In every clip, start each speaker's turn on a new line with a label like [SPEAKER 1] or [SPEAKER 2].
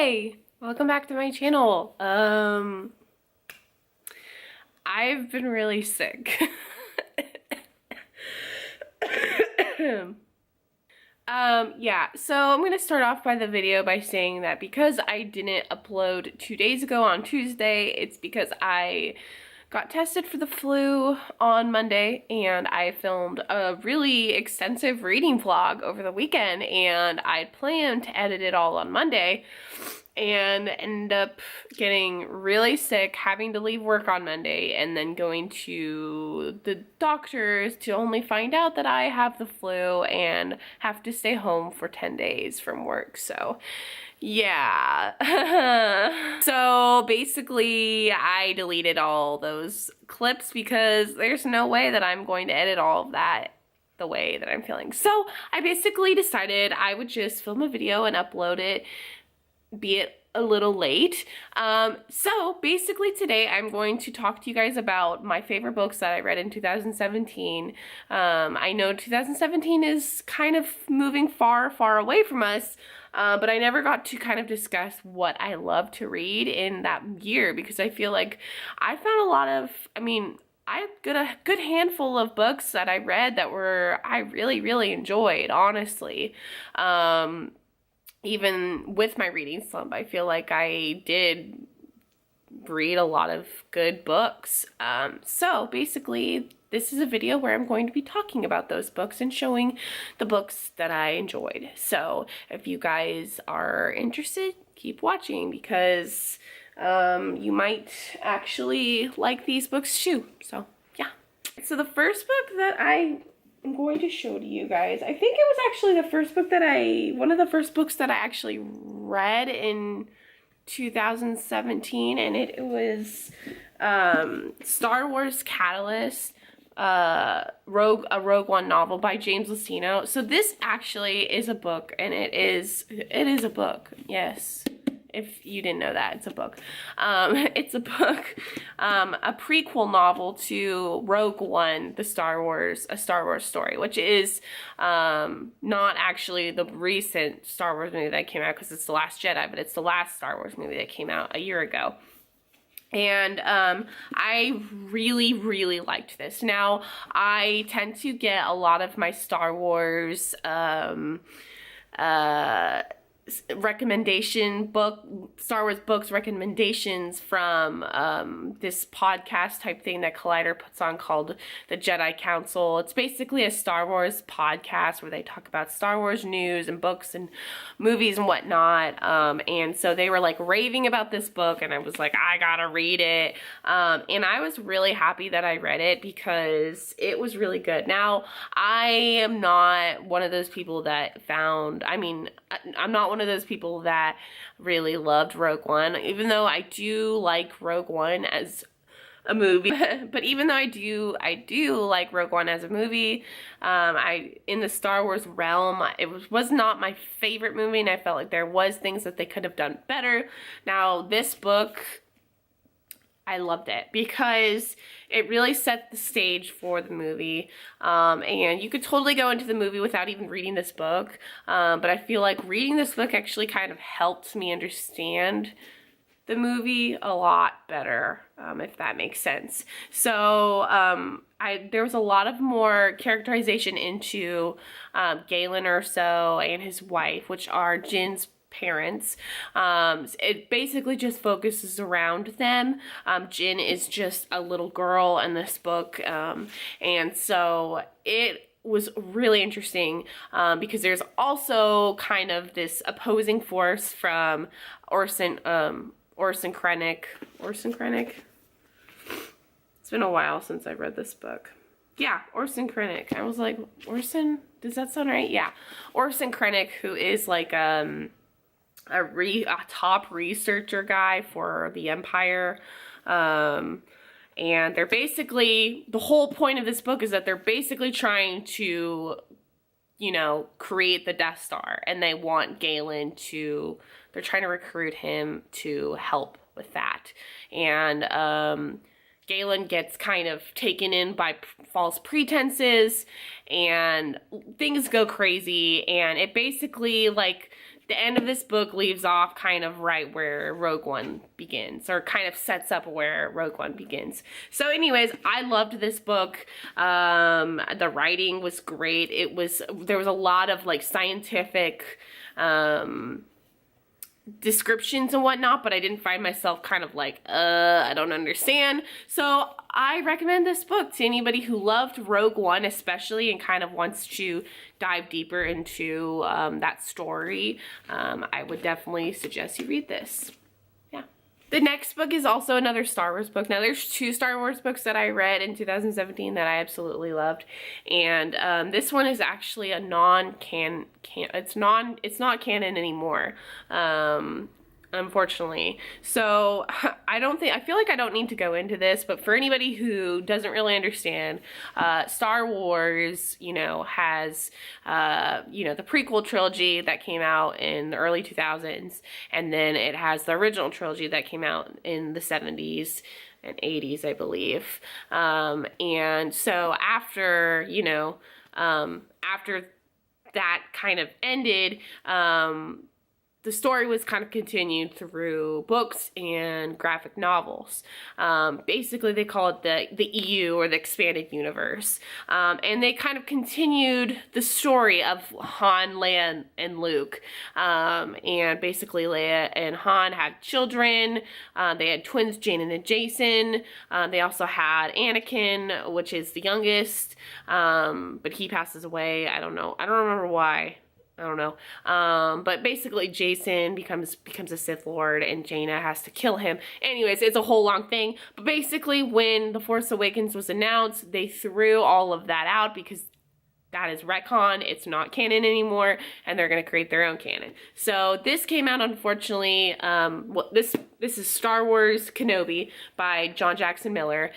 [SPEAKER 1] Hey, welcome back to my channel. I've been really sick. Yeah, so I'm gonna start off by the video by saying that because I didn't upload 2 days ago on Tuesday, it's because I got tested for the flu on Monday and I filmed a really extensive reading vlog over the weekend, and I had planned to edit it all on Monday and ended up getting really sick, having to leave work on Monday, and then going to the doctors to only find out that I have the flu and have to stay home for 10 days from work. So yeah. So basically I deleted all those clips because there's no way that I'm going to edit all of that the way that I'm feeling. So I basically decided I would just film a video and upload it, be it a little late. So basically today I'm going to talk to you guys about my favorite books that I read in 2017. I know 2017 is kind of moving far away from us, but I never got to kind of discuss what I love to read in that year, because I feel like I found a lot of, I had a good handful of books that I read that I really enjoyed, honestly. Even with my reading slump, I feel like I did read a lot of good books. So basically, this is a video where I'm going to be talking about those books and showing the books that I enjoyed. So if you guys are interested, keep watching, because you might actually like these books too. So yeah. So the first book that I'm going to show to you guys, I think it was actually one of the first books that I actually read in 2017, and it was Star Wars Catalyst, a Rogue One novel by James Luceno. So this actually is a book, and it is a book, yes. If you didn't know that, it's a book. It's a book, a prequel novel to Rogue One, a Star Wars story, which is not actually the recent Star Wars movie that came out, because it's The Last Jedi, but it's the last Star Wars movie that came out a year ago. And I really liked this. Now, I tend to get a lot of my Star Wars Star Wars books recommendations from this podcast type thing that Collider puts on called the Jedi Council. It's basically a Star Wars podcast where they talk about Star Wars news and books and movies and whatnot. And so they were like raving about this book, and I was like, I gotta read it. And I was really happy that I read it because it was really good. Now, I am not one of those people that I'm not one of those people that really loved Rogue One, even though I do like Rogue One as a movie. But even though I do like Rogue One as a movie, in the Star Wars realm, it was not my favorite movie, and I felt like there was things that they could have done better. Now, this book, I loved it because it really set the stage for the movie, and you could totally go into the movie without even reading this book, but I feel like reading this book actually kind of helped me understand the movie a lot better, if that makes sense. So there was a lot of more characterization into Galen Erso and his wife, which are Jin's parents. It basically just focuses around them. Jin is just a little girl in this book, and so it was really interesting because there's also kind of this opposing force from Orson Krennic. It's been a while since I read this book. Yeah, Orson Krennic. I was like, Orson? Does that sound right? Yeah. Orson Krennic, who is like a top researcher guy for the Empire. And they're basically, the whole point of this book is that they're basically trying to, create the Death Star, and they want Galen they're trying to recruit him to help with that. And Galen gets kind of taken in by false pretenses, and things go crazy, and it basically, like, the end of this book leaves off kind of right where Rogue One begins, or kind of sets up where Rogue One begins. So anyways, I loved this book. The writing was great. There was a lot of like scientific descriptions and whatnot, but I didn't find myself kind of like, I don't understand. So I recommend this book to anybody who loved Rogue One especially and kind of wants to dive deeper into that story. I would definitely suggest you read this. Yeah. The next book is also another Star Wars book. Now there's 2 Star Wars books that I read in 2017 that I absolutely loved, and this one is actually a it's not canon anymore, unfortunately. So I feel like I don't need to go into this, but for anybody who doesn't really understand, Star Wars, you know, has, you know, the prequel trilogy that came out in the early 2000s, and then it has the original trilogy that came out in the 70s and 80s, I believe. And so after, you know, after that kind of ended, the story was kind of continued through books and graphic novels. Basically, they call it the EU, or the expanded universe. And they kind of continued the story of Han, Leia, and Luke. And basically, Leia and Han had children. They had twins, Jaden and Jason. They also had Anakin, which is the youngest. But he passes away. I don't know. I don't remember why. I don't know. But basically Jason becomes a Sith Lord, and Jaina has to kill him. Anyways, it's a whole long thing. But basically when The Force Awakens was announced, they threw all of that out because that is retcon. It's not canon anymore, and they're going to create their own canon. So this came out, unfortunately. This is Star Wars Kenobi by John Jackson Miller.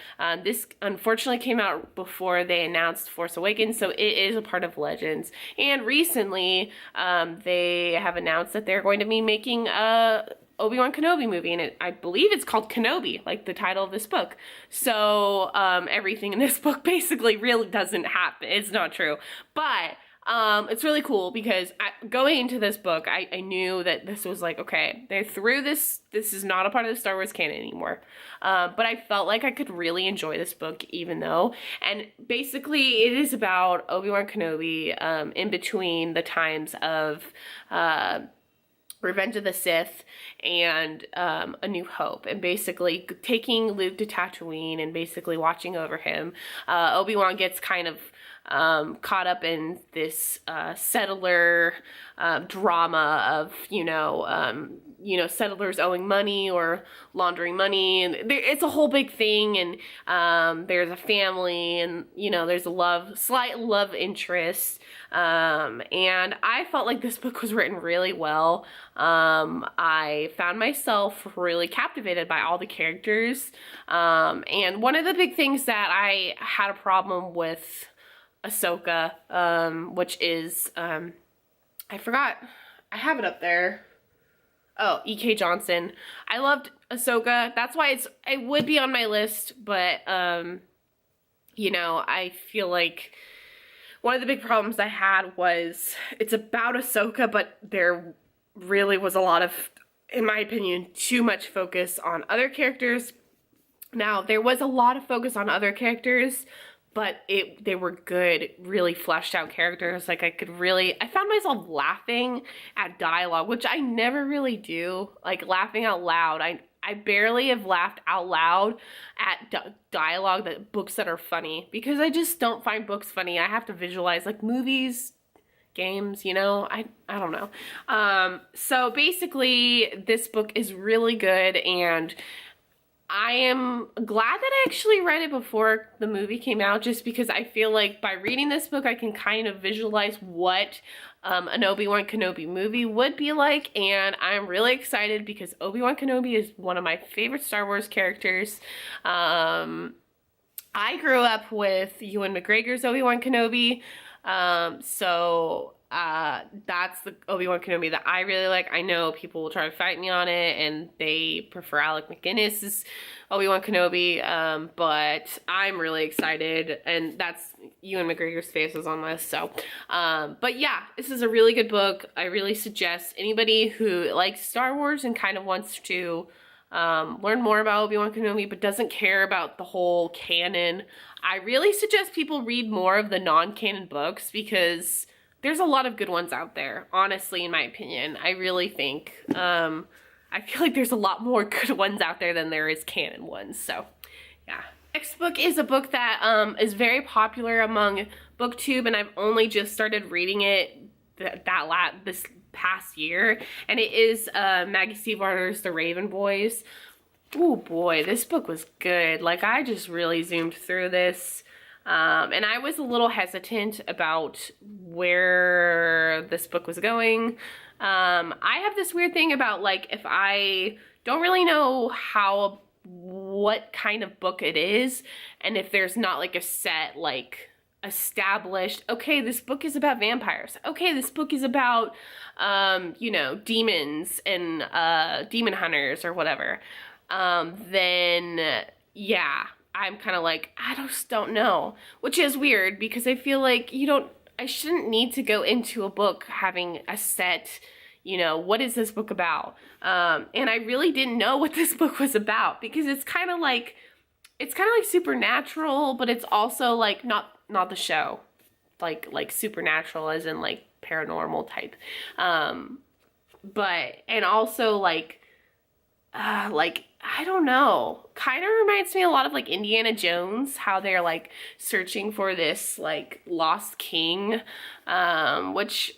[SPEAKER 1] This unfortunately came out before they announced Force Awakens, so it is a part of Legends. And recently, they have announced that they're going to be making a Obi-Wan Kenobi movie, and I believe it's called Kenobi, like the title of this book. So everything in this book basically really doesn't happen. It's not true, but it's really cool because going into this book, I knew that this was like, okay, they threw this is not a part of the Star Wars canon anymore. But I felt like I could really enjoy this book even though. And basically it is about Obi-Wan Kenobi in between the times of Revenge of the Sith and A New Hope, and basically taking Luke to Tatooine and basically watching over him. Obi-Wan gets kind of caught up in this settler drama of, you know, settlers owing money or laundering money, and it's a whole big thing, and there's a family, and, you know, there's a slight love interest, and I felt like this book was written really well. I found myself really captivated by all the characters, and one of the big things that I had a problem with Ahsoka, which is, I forgot, I have it up there. Oh, E.K. Johnson. I loved Ahsoka. That's why it would be on my list, but, you know, I feel like one of the big problems I had was it's about Ahsoka, but there really was a lot of, in my opinion, too much focus on other characters. Now, there was a lot of focus on other characters, but they were good, really fleshed out characters. Like I found myself laughing at dialogue, which I never really do, like laughing out loud. I barely have laughed out loud at dialogue, books that are funny, because I just don't find books funny. I have to visualize, like movies, games, you know, I don't know. So basically this book is really good, and I am glad that I actually read it before the movie came out, just because I feel like by reading this book I can kind of visualize what an Obi-Wan Kenobi movie would be like, and I'm really excited because Obi-Wan Kenobi is one of my favorite Star Wars characters. I grew up with Ewan McGregor's Obi-Wan Kenobi, so that's the Obi-Wan Kenobi that I really like. I know people will try to fight me on it, and they prefer Alec McGuinness's Obi-Wan Kenobi, but I'm really excited, and that's Ewan McGregor's face is on this, so, but yeah, this is a really good book. I really suggest anybody who likes Star Wars and kind of wants to learn more about Obi-Wan Kenobi, but doesn't care about the whole canon. I really suggest people read more of the non-canon books, because there's a lot of good ones out there, honestly, in my opinion. I really think, I feel like there's a lot more good ones out there than there is canon ones, so, yeah. Next book is a book that is very popular among BookTube, and I've only just started reading it this past year, and it is Maggie Stiefvater's The Raven Boys. Oh boy, this book was good. Like, I just really zoomed through this. And I was a little hesitant about where this book was going. I have this weird thing about, like, if I don't really know what kind of book it is, and if there's not, like, a set, like, established, okay, this book is about vampires. Okay, this book is about, you know, demons and demon hunters or whatever. Then, yeah, I'm kind of like, I just don't know, which is weird, because I feel like I shouldn't need to go into a book having a set, you know, what is this book about? And I really didn't know what this book was about, because it's kind of like supernatural, but it's also like not the show, like supernatural as in like paranormal type. But, and also like I don't know, kind of reminds me a lot of like Indiana Jones, how they're like searching for this like lost king, which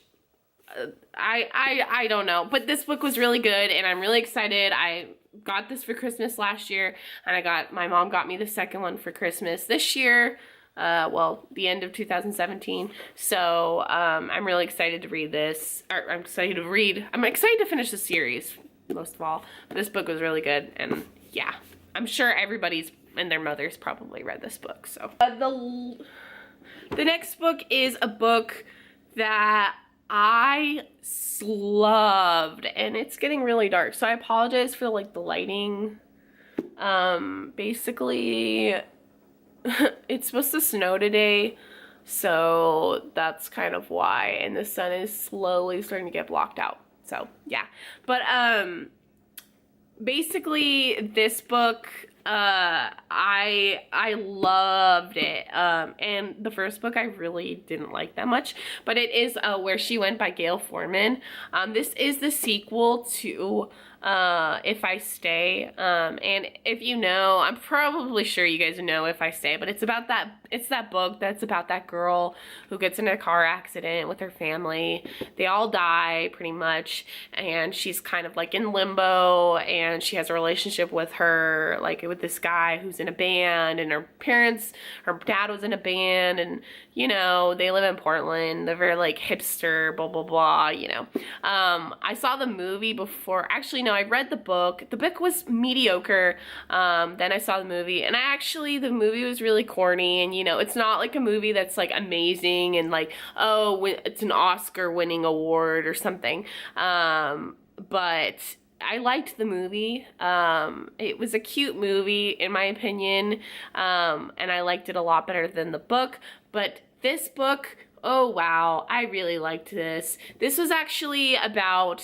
[SPEAKER 1] I don't know, but this book was really good, and I'm really excited. I got this for Christmas last year, and my mom got me the second one for Christmas this year, well, the end of 2017, so, I'm really excited to read this, or I'm excited to finish the series, most of all. This book was really good, and yeah, I'm sure everybody's and their mothers probably read this book, so. The next book is a book that I loved, and it's getting really dark, so I apologize for like the lighting. Basically, it's supposed to snow today, so that's kind of why, and the sun is slowly starting to get blocked out, so yeah. But basically this book, I loved it, and the first book I really didn't like that much, but it is Where She Went by Gail Forman. This is the sequel to If I Stay, and if you know, I'm probably sure you guys know If I Stay, but it's that book that's about that girl who gets in a car accident with her family. They all die pretty much, and she's kind of like in limbo, and she has a relationship with this guy who's in a band, and her dad was in a band, and you know, they live in Portland, they're very like hipster, blah blah blah, you know. I saw the movie before, actually no, I read the book. The book was mediocre, then I saw the movie, and the movie was really corny, and you know, it's not like a movie that's like amazing and like, oh, it's an Oscar winning award or something, but I liked the movie. It was a cute movie in my opinion, and I liked it a lot better than the book. But this book, oh wow, I really liked this. This was actually about,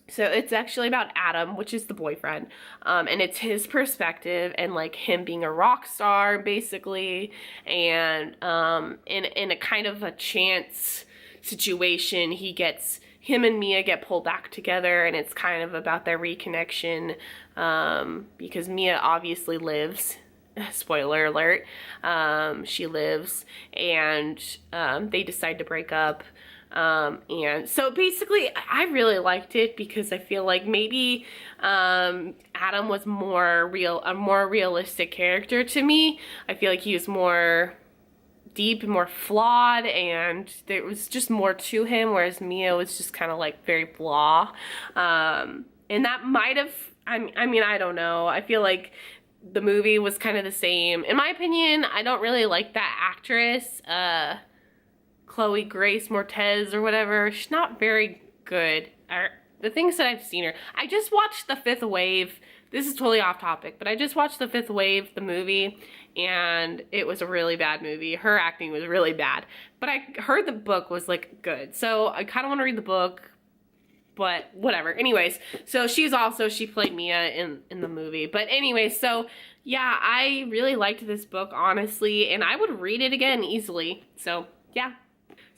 [SPEAKER 1] so it's actually about Adam, which is the boyfriend, and it's his perspective, and like him being a rock star basically, and in a kind of a chance situation, him and Mia get pulled back together, and it's kind of about their reconnection, because Mia obviously lives, spoiler alert, she lives, and they decide to break up, and so basically I really liked it, because I feel like maybe Adam was a more realistic character to me. I feel like he was more deep and more flawed, and there was just more to him, whereas Mia was just kind of like very blah, and that might have, I mean, I don't know, I feel like the movie was kind of the same. In my opinion, I don't really like that actress, Chloe Grace Moretz or whatever. She's not very good. The things that I've seen her. I just watched The Fifth Wave. This is totally off topic, but I just watched The Fifth Wave, the movie, and it was a really bad movie. Her acting was really bad, but I heard the book was like good, so I kind of want to read the book, but whatever. Anyways, so she played Mia in the movie. But anyways, so yeah, I really liked this book, honestly, and I would read it again easily. So yeah.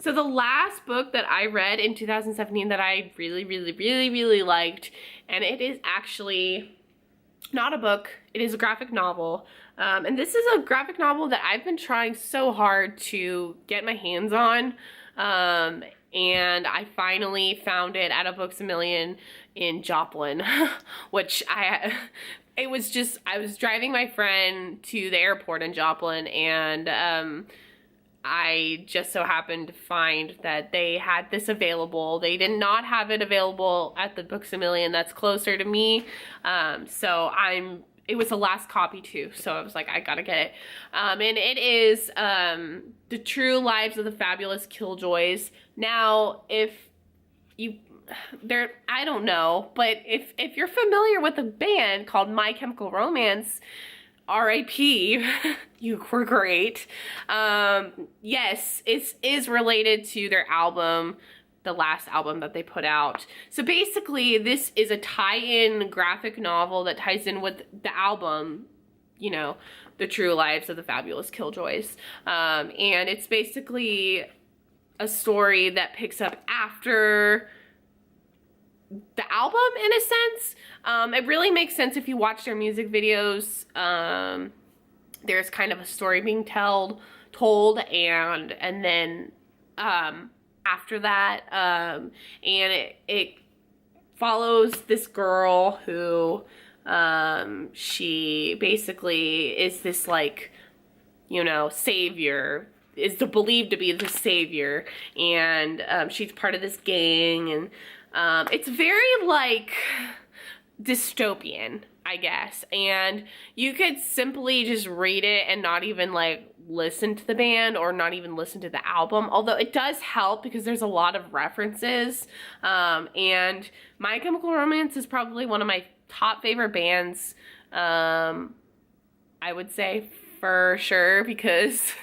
[SPEAKER 1] So the last book that I read in 2017 that I really liked, and it is actually not a book, it is a graphic novel. And this is a graphic novel that I've been trying so hard to get my hands on. And I finally found it at a Books A Million in Joplin, which I was driving my friend to the airport in Joplin, and I just so happened to find that they had this available. They did not have it available at the Books A Million that's closer to me. It was the last copy too, so I was like, I gotta get it. And it is The True Lives of the Fabulous Killjoys. Now, I don't know, but if you're familiar with a band called My Chemical Romance, R.I.P. You were great. Yes, it is related to their album, the last album that they put out. So basically, this is a tie-in graphic novel that ties in with the album, you know, The True Lives of the Fabulous Killjoys. And it's basically a story that picks up after the album, in a sense. It really makes sense if you watch their music videos. There's kind of a story being told, and then after that, and it follows this girl who she basically is this, like, you know, savior, is believed to be the savior, and she's part of this gang, and it's very, like, dystopian, I guess, and you could simply just read it and not even, like, listen to the band or not even listen to the album, although it does help because there's a lot of references. And My Chemical Romance is probably one of my top favorite bands, I would say, for sure, because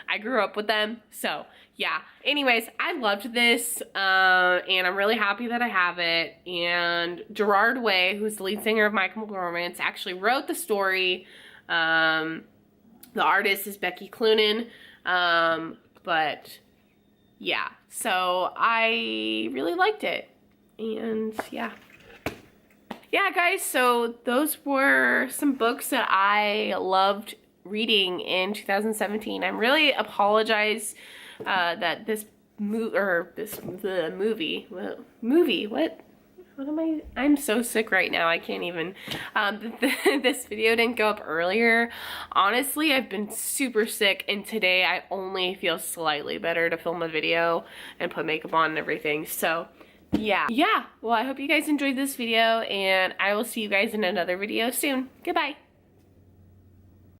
[SPEAKER 1] I grew up with them. So yeah, anyways, I loved this, and I'm really happy that I have it. And Gerard Way, who's the lead singer of My Chemical Romance, actually wrote the story. The artist is Becky Cloonan, but yeah, so I really liked it, and yeah. Yeah, guys, so those were some books that I loved reading in 2017. I really apologize that this movie, what am I? I'm so sick right now, I can't even. This video didn't go up earlier. Honestly, I've been super sick, and today I only feel slightly better to film a video and put makeup on and everything. So yeah. Well, I hope you guys enjoyed this video, and I will see you guys in another video soon. Goodbye.